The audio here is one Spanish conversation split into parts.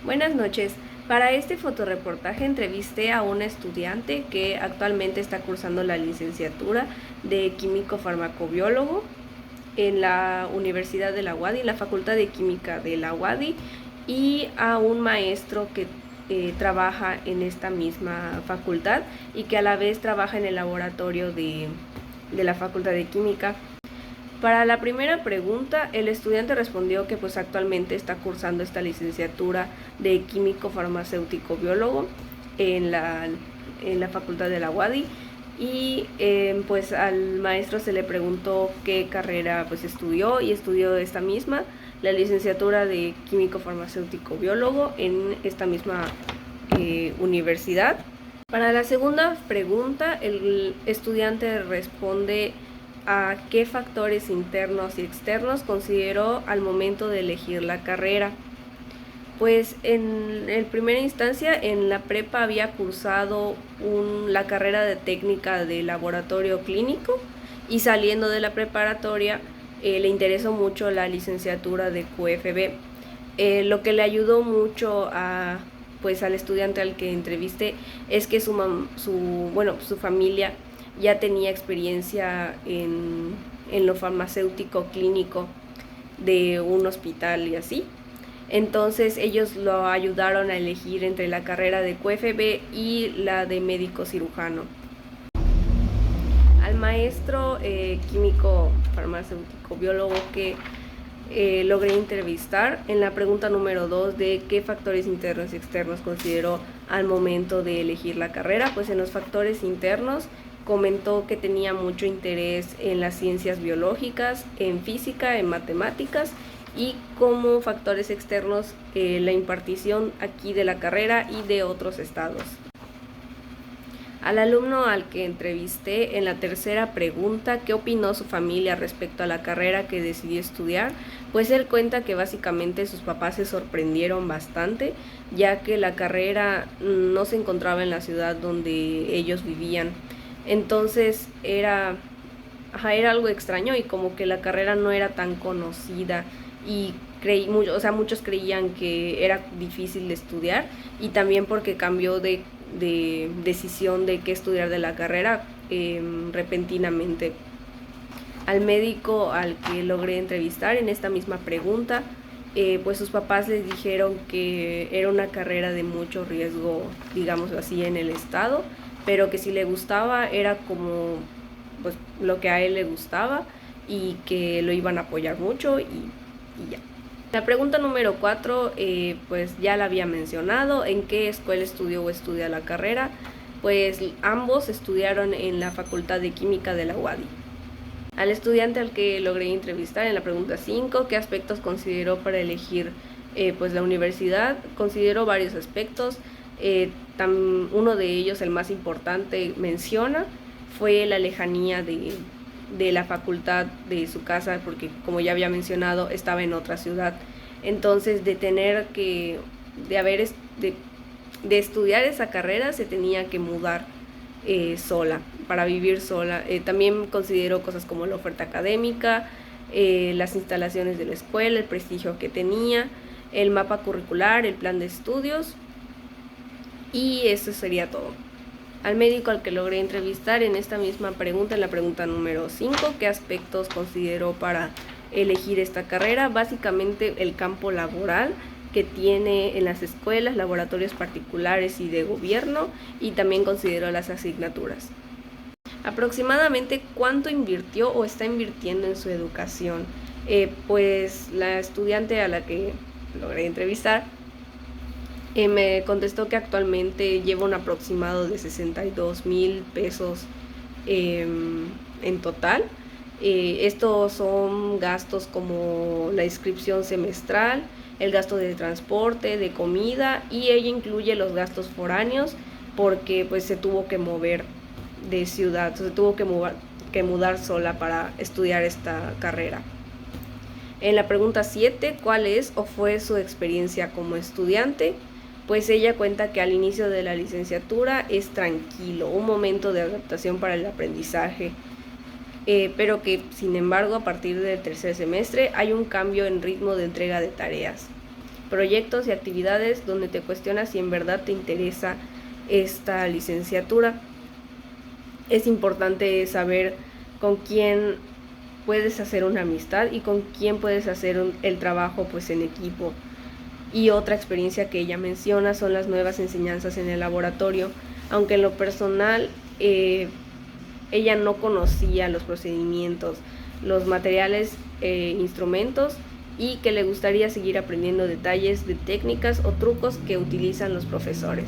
Buenas noches. Para este fotoreportaje entrevisté a una estudiante que actualmente está cursando la licenciatura de químico farmacobiólogo en la Universidad de la UADY, en la Facultad de Química de la UADY, y a un maestro que trabaja en esta misma facultad y que a la vez trabaja en el laboratorio de la Facultad de Química. Para la primera pregunta, el estudiante respondió que pues actualmente está cursando esta licenciatura de químico farmacéutico biólogo en la Facultad de la UADY, y pues al maestro se le preguntó qué carrera pues estudió, y estudió esta misma, la licenciatura de químico farmacéutico biólogo en esta misma universidad. Para la segunda pregunta, el estudiante responde a qué factores internos y externos consideró al momento de elegir la carrera. Pues en primera instancia en la prepa había cursado la carrera de técnica de laboratorio clínico, y saliendo de la preparatoria le interesó mucho la licenciatura de QFB. Lo que le ayudó mucho pues al estudiante al que entrevisté es que su familia ya tenía experiencia en lo farmacéutico clínico de un hospital y así. Entonces ellos lo ayudaron a elegir entre la carrera de QFB y la de médico cirujano. Al maestro químico farmacéutico biólogo que logré entrevistar, en la pregunta número 2 de qué factores internos y externos consideró al momento de elegir la carrera, pues en los factores internos comentó que tenía mucho interés en las ciencias biológicas, en física, en matemáticas, y como factores externos la impartición aquí de la carrera y de otros estados. Al alumno al que entrevisté en la tercera pregunta, ¿qué opinó su familia respecto a la carrera que decidió estudiar? Pues él cuenta que básicamente sus papás se sorprendieron bastante, ya que la carrera no se encontraba en la ciudad donde ellos vivían. Entonces era algo extraño, y como que la carrera no era tan conocida, y muchos creían que era difícil de estudiar, y también porque cambió de decisión de qué estudiar de la carrera repentinamente. Al médico al que logré entrevistar en esta misma pregunta, pues sus papás les dijeron que era una carrera de mucho riesgo, digamos así, en el estado, pero que si le gustaba era como pues lo que a él le gustaba, y que lo iban a apoyar mucho, y ya. La pregunta número 4, pues ya la había mencionado, ¿en qué escuela estudió o estudia la carrera? Pues ambos estudiaron en la Facultad de Química de la UADY. Al estudiante al que logré entrevistar en la pregunta 5, ¿qué aspectos consideró para elegir pues la universidad? Consideró varios aspectos. Uno de ellos, el más importante, menciona, fue la lejanía de la facultad de su casa, porque como ya había mencionado estaba en otra ciudad. Entonces de estudiar esa carrera se tenía que mudar sola, para vivir sola. También consideró cosas como la oferta académica, las instalaciones de la escuela, el prestigio que tenía, el mapa curricular, el plan de estudios, y eso sería todo. Al médico al que logré entrevistar en esta misma pregunta, en la pregunta número 5, ¿qué aspectos consideró para elegir esta carrera? Básicamente el campo laboral que tiene en las escuelas, laboratorios particulares y de gobierno, y también consideró las asignaturas. Aproximadamente, ¿cuánto invirtió o está invirtiendo en su educación? Pues la estudiante a la que logré entrevistar me contestó que actualmente lleva un aproximado de 62,000 pesos en total. Estos son gastos como la inscripción semestral, el gasto de transporte, de comida, y ella incluye los gastos foráneos porque pues se tuvo que mover de ciudad, se tuvo que mudar sola para estudiar esta carrera. En la pregunta 7, ¿cuál es o fue su experiencia como estudiante? Pues ella cuenta que al inicio de la licenciatura es tranquilo, un momento de adaptación para el aprendizaje, pero que sin embargo a partir del tercer semestre hay un cambio en ritmo de entrega de tareas. proyectos y actividades donde te cuestionas si en verdad te interesa esta licenciatura. Es importante saber con quién puedes hacer una amistad y con quién puedes hacer el trabajo pues en equipo. Y otra experiencia que ella menciona son las nuevas enseñanzas en el laboratorio, aunque en lo personal ella no conocía los procedimientos, los materiales, instrumentos, y que le gustaría seguir aprendiendo detalles de técnicas o trucos que utilizan los profesores.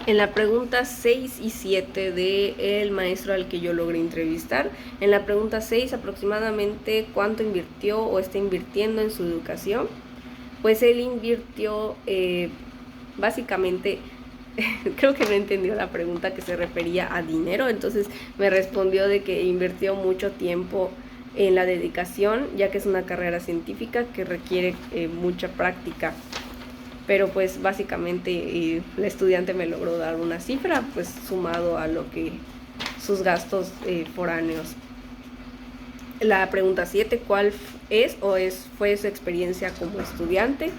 En la pregunta 6 y 7 del maestro al que yo logré entrevistar, en la pregunta 6 aproximadamente cuánto invirtió o está invirtiendo en su educación, pues él invirtió básicamente, creo que no entendió la pregunta, que se refería a dinero, entonces me respondió de que invirtió mucho tiempo en la dedicación, ya que es una carrera científica que requiere mucha práctica. Pero pues básicamente el estudiante me logró dar una cifra, pues sumado a lo que sus gastos foráneos. La pregunta 7, ¿cuál fue su experiencia como estudiante?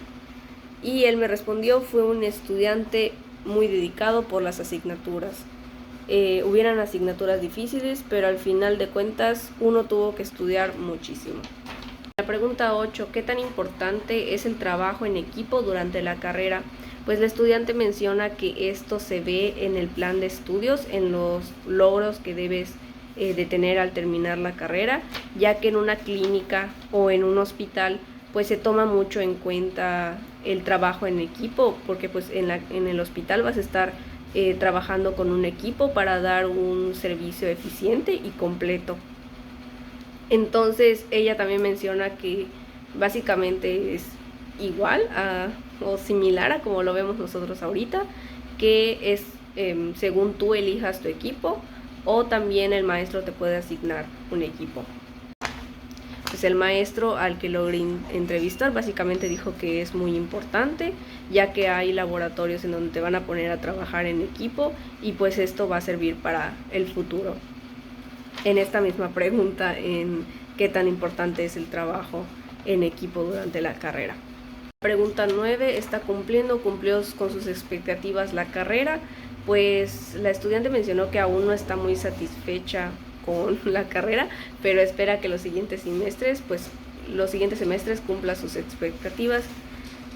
Y él me respondió, fue un estudiante muy dedicado por las asignaturas. Hubieran asignaturas difíciles, pero al final de cuentas uno tuvo que estudiar muchísimo. La pregunta 8, ¿qué tan importante es el trabajo en equipo durante la carrera? Pues el estudiante menciona que esto se ve en el plan de estudios, en los logros que debes de tener al terminar la carrera, ya que en una clínica o en un hospital pues se toma mucho en cuenta el trabajo en equipo, porque pues en el hospital vas a estar trabajando con un equipo para dar un servicio eficiente y completo. Entonces ella también menciona que básicamente es igual o similar a como lo vemos nosotros ahorita, que es según tú elijas tu equipo, o también el maestro te puede asignar un equipo. Pues el maestro al que logré entrevistar básicamente dijo que es muy importante, ya que hay laboratorios en donde te van a poner a trabajar en equipo y pues esto va a servir para el futuro. En esta misma pregunta, en qué tan importante es el trabajo en equipo durante la carrera. Pregunta 9, cumplió con sus expectativas la carrera? Pues la estudiante mencionó que aún no está muy satisfecha con la carrera, pero espera que los siguientes semestres cumpla sus expectativas.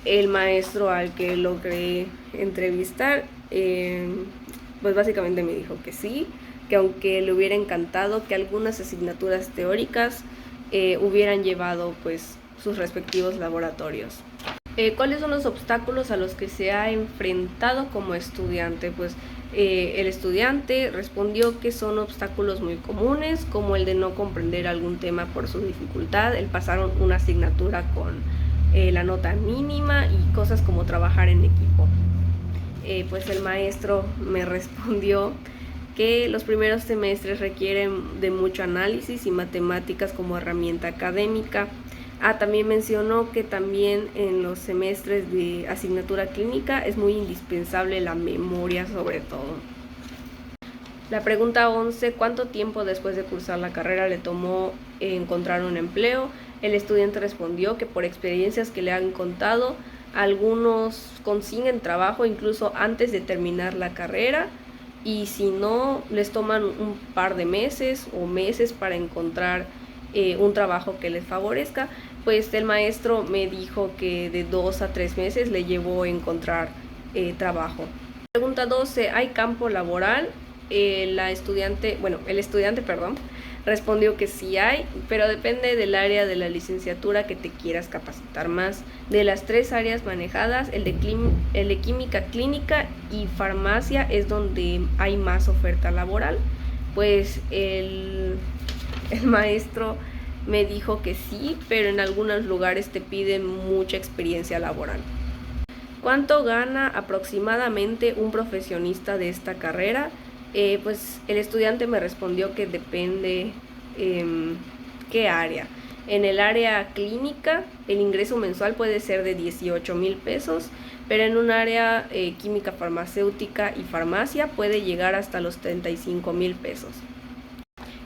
El maestro al que logré entrevistar, pues básicamente me dijo que sí, que aunque le hubiera encantado que algunas asignaturas teóricas hubieran llevado pues sus respectivos laboratorios. ¿Cuáles son los obstáculos a los que se ha enfrentado como estudiante? Pues el estudiante respondió que son obstáculos muy comunes, como el de no comprender algún tema por su dificultad, el pasar una asignatura con la nota mínima y cosas como trabajar en equipo. Pues el maestro me respondió que los primeros semestres requieren de mucho análisis y matemáticas como herramienta académica. También mencionó que también en los semestres de asignatura clínica es muy indispensable la memoria sobre todo. La pregunta 11, ¿cuánto tiempo después de cursar la carrera le tomó encontrar un empleo? El estudiante respondió que por experiencias que le han contado, algunos consiguen trabajo incluso antes de terminar la carrera, y si no, les toman un par de meses o meses para encontrar un trabajo que les favorezca. Pues el maestro me dijo que de 2 a 3 meses le llevó a encontrar trabajo. Pregunta 12, ¿hay campo laboral? El estudiante respondió que sí hay, pero depende del área de la licenciatura que te quieras capacitar más. De las 3 áreas manejadas, el de química clínica y farmacia es donde hay más oferta laboral. Pues el maestro me dijo que sí, pero en algunos lugares te piden mucha experiencia laboral. ¿Cuánto gana aproximadamente un profesionista de esta carrera? Pues el estudiante me respondió que depende qué área. En el área clínica el ingreso mensual puede ser de 18,000 pesos, pero en un área química farmacéutica y farmacia puede llegar hasta los 35,000 pesos.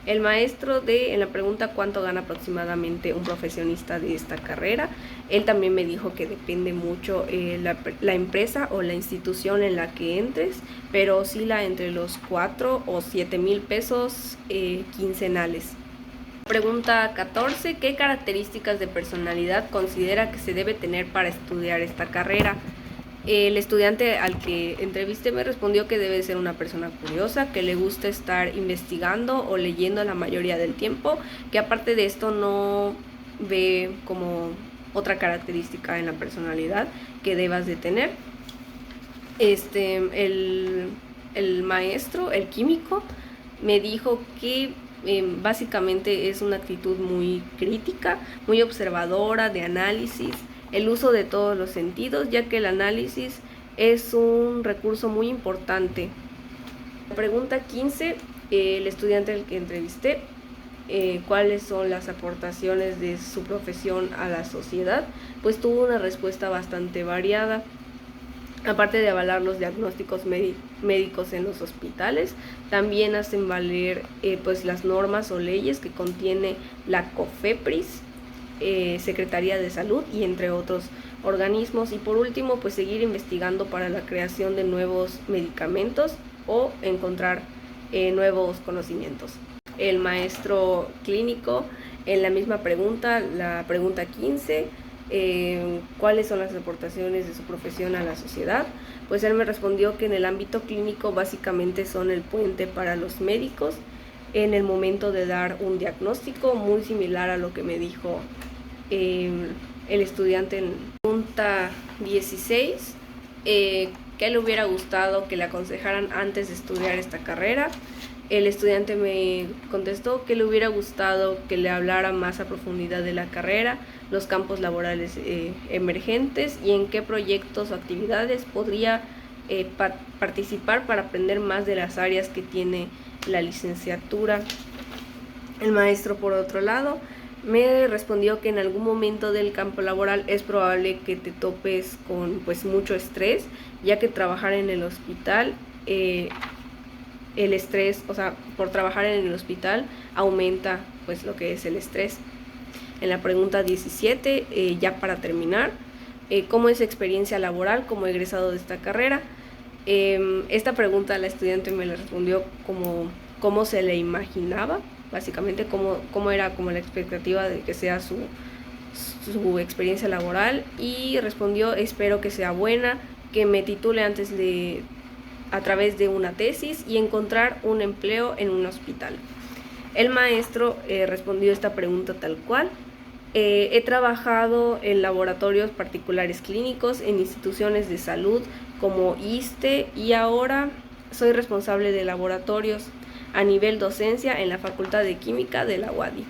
El maestro en la pregunta ¿cuánto gana aproximadamente un profesionista de esta carrera? Él también me dijo que depende mucho la empresa o la institución en la que entres, pero oscila entre los 4 o 7 mil pesos quincenales. Pregunta 14. ¿Qué características de personalidad considera que se debe tener para estudiar esta carrera? El estudiante al que entrevisté me respondió que debe ser una persona curiosa, que le gusta estar investigando o leyendo la mayoría del tiempo, que aparte de esto no ve como otra característica en la personalidad que debas de tener. El maestro, el químico, me dijo que básicamente es una actitud muy crítica, muy observadora, de análisis, el uso de todos los sentidos, ya que el análisis es un recurso muy importante. Pregunta 15, el estudiante al que entrevisté, ¿cuáles son las aportaciones de su profesión a la sociedad? Pues tuvo una respuesta bastante variada. Aparte de avalar los diagnósticos médicos en los hospitales, también hacen valer pues las normas o leyes que contiene la COFEPRIS, Secretaría de Salud y entre otros organismos. Y por último, pues seguir investigando para la creación de nuevos medicamentos o encontrar nuevos conocimientos. El maestro clínico, en la misma pregunta, la pregunta 15, ¿cuáles son las aportaciones de su profesión a la sociedad? Pues él me respondió que en el ámbito clínico básicamente son el puente para los médicos en el momento de dar un diagnóstico, muy similar a lo que me dijo el estudiante en pregunta 16, ¿qué le hubiera gustado que le aconsejaran antes de estudiar esta carrera? El estudiante me contestó que le hubiera gustado que le hablara más a profundidad de la carrera, los campos laborales emergentes y en qué proyectos o actividades podría participar para aprender más de las áreas que tiene la licenciatura. El maestro, por otro lado, me respondió que en algún momento del campo laboral es probable que te topes con pues mucho estrés, ya que trabajar en el hospital, el estrés, o sea, por trabajar en el hospital aumenta pues lo que es el estrés. En la pregunta 17, ya para terminar, ¿cómo es experiencia laboral como egresado de esta carrera? Esta pregunta la estudiante me la respondió como cómo se le imaginaba, básicamente cómo era como la expectativa de que sea su experiencia laboral, y respondió: espero que sea buena, que me titule a través de una tesis y encontrar un empleo en un hospital. El maestro respondió esta pregunta tal cual: he trabajado en laboratorios particulares clínicos, en instituciones de salud como ISSSTE, y ahora soy responsable de laboratorios a nivel docencia en la Facultad de Química de la UADY.